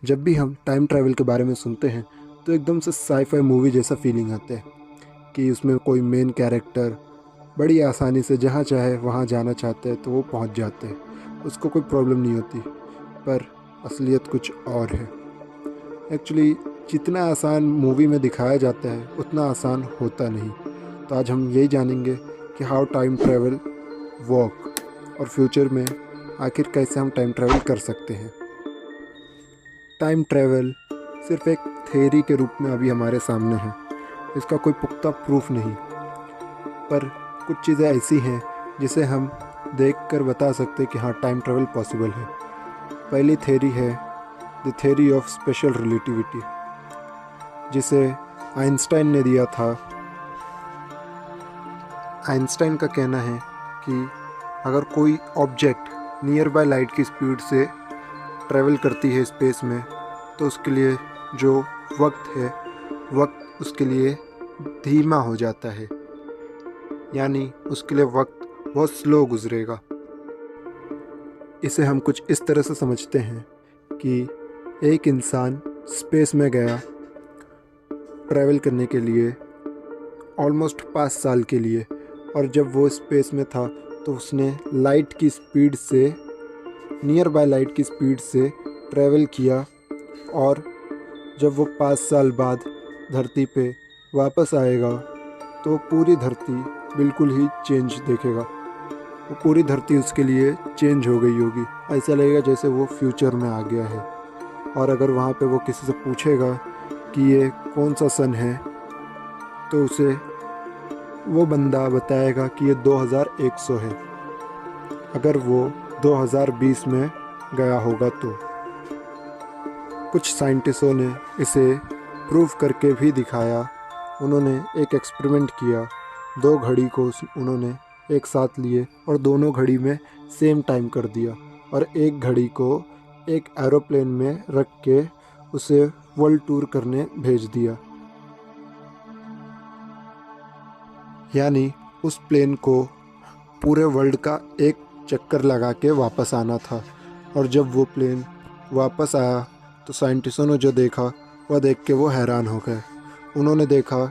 जब भी हम टाइम ट्रैवल के बारे में सुनते हैं तो एकदम से साई-फाई मूवी जैसा फीलिंग आता है कि उसमें कोई मेन कैरेक्टर बड़ी आसानी से जहाँ चाहे वहाँ जाना चाहते हैं तो वो पहुँच जाते हैं, उसको कोई प्रॉब्लम नहीं होती। पर असलियत कुछ और है। एक्चुअली जितना आसान मूवी में दिखाया जाता है उतना आसान होता नहीं। तो आज हम यही जानेंगे कि हाउ टाइम ट्रैवल वर्क और फ्यूचर में आखिर कैसे हम टाइम ट्रैवल कर सकते हैं। टाइम ट्रैवल सिर्फ एक थ्योरी के रूप में अभी हमारे सामने है, इसका कोई पुख्ता प्रूफ नहीं, पर कुछ चीज़ें ऐसी हैं जिसे हम देखकर बता सकते हैं कि हाँ टाइम ट्रैवल पॉसिबल है। पहली थ्योरी है the theory of special relativity, जिसे आइंस्टाइन ने दिया था। आइंस्टाइन का कहना है कि अगर कोई ऑब्जेक्ट नियर बाय लाइट की स्पीड से ट्रैवल करती है स्पेस में तो उसके लिए जो वक्त उसके लिए धीमा हो जाता है, यानी उसके लिए वक्त बहुत स्लो गुजरेगा। इसे हम कुछ इस तरह से समझते हैं कि एक इंसान स्पेस में गया ट्रैवल करने के लिए ऑलमोस्ट 5 साल के लिए, और जब वो स्पेस में था तो उसने लाइट की स्पीड से नियर बाय लाइट की स्पीड से ट्रैवल किया, और जब वो 5 साल बाद धरती पे वापस आएगा तो पूरी धरती बिल्कुल ही चेंज देखेगा। वो पूरी धरती उसके लिए चेंज हो गई होगी, ऐसा लगेगा जैसे वो फ्यूचर में आ गया है। और अगर वहाँ पे वो किसी से पूछेगा कि ये कौन सा सन है तो उसे वो बंदा बताएगा कि ये 2100 है, अगर वो 2020 में गया होगा तो। कुछ साइंटिस्टों ने इसे प्रूव करके भी दिखाया। उन्होंने एक एक्सपेरिमेंट किया, 2 घड़ी को उन्होंने एक साथ लिए और दोनों घड़ी में सेम टाइम कर दिया, और एक घड़ी को एक एरोप्लेन में रख के उसे वर्ल्ड टूर करने भेज दिया। यानी उस प्लेन को पूरे वर्ल्ड का एक चक्कर लगा के वापस आना था। और जब वो प्लेन वापस आया तो साइंटिस्टों ने जो देखा वह देख के वो हैरान हो गए। उन्होंने देखा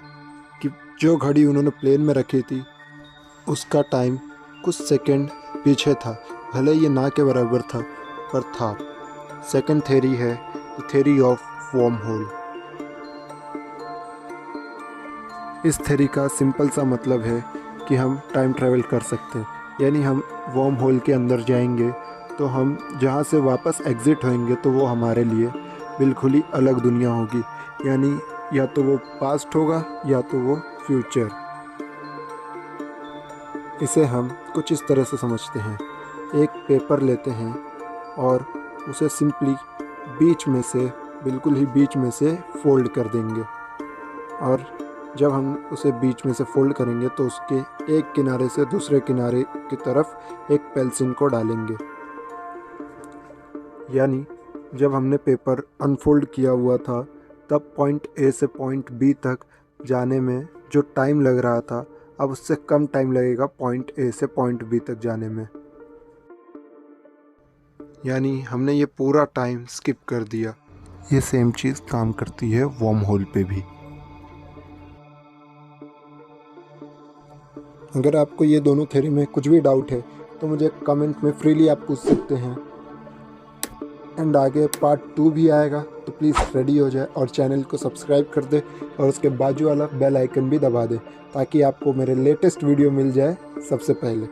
कि जो घड़ी उन्होंने प्लेन में रखी थी उसका टाइम कुछ सेकंड पीछे था, भले ये ना के बराबर था पर था। सेकंड थ्योरी है the theory of worm hole. इस थ्योरी का सिंपल सा मतलब है कि हम टाइम ट्रैवल कर सकते हैं, यानी हम वर्म होल के अंदर जाएंगे तो हम जहाँ से वापस एग्ज़िट होंगे तो वो हमारे लिए बिल्कुल ही अलग दुनिया होगी, यानी या तो वो पास्ट होगा या तो वो फ्यूचर। इसे हम कुछ इस तरह से समझते हैं, एक पेपर लेते हैं और उसे सिंपली बीच में से, बिल्कुल ही बीच में से फोल्ड कर देंगे, और जब हम उसे बीच में से फोल्ड करेंगे तो उसके एक किनारे से दूसरे किनारे की तरफ एक पेंसिल को डालेंगे। यानी जब हमने पेपर अनफोल्ड किया हुआ था तब पॉइंट ए से पॉइंट बी तक जाने में जो टाइम लग रहा था अब उससे कम टाइम लगेगा पॉइंट ए से पॉइंट बी तक जाने में, यानी हमने ये पूरा टाइम स्किप कर दिया। ये सेम चीज़ काम करती है वर्म होल पे भी। अगर आपको ये दोनों थ्योरी में कुछ भी डाउट है तो मुझे कमेंट में फ्रीली आप पूछ सकते हैं, एंड आगे पार्ट 2 भी आएगा, तो प्लीज़ रेडी हो जाए और चैनल को सब्सक्राइब कर दे और उसके बाजू वाला बेल आइकन भी दबा दे ताकि आपको मेरे लेटेस्ट वीडियो मिल जाए सबसे पहले।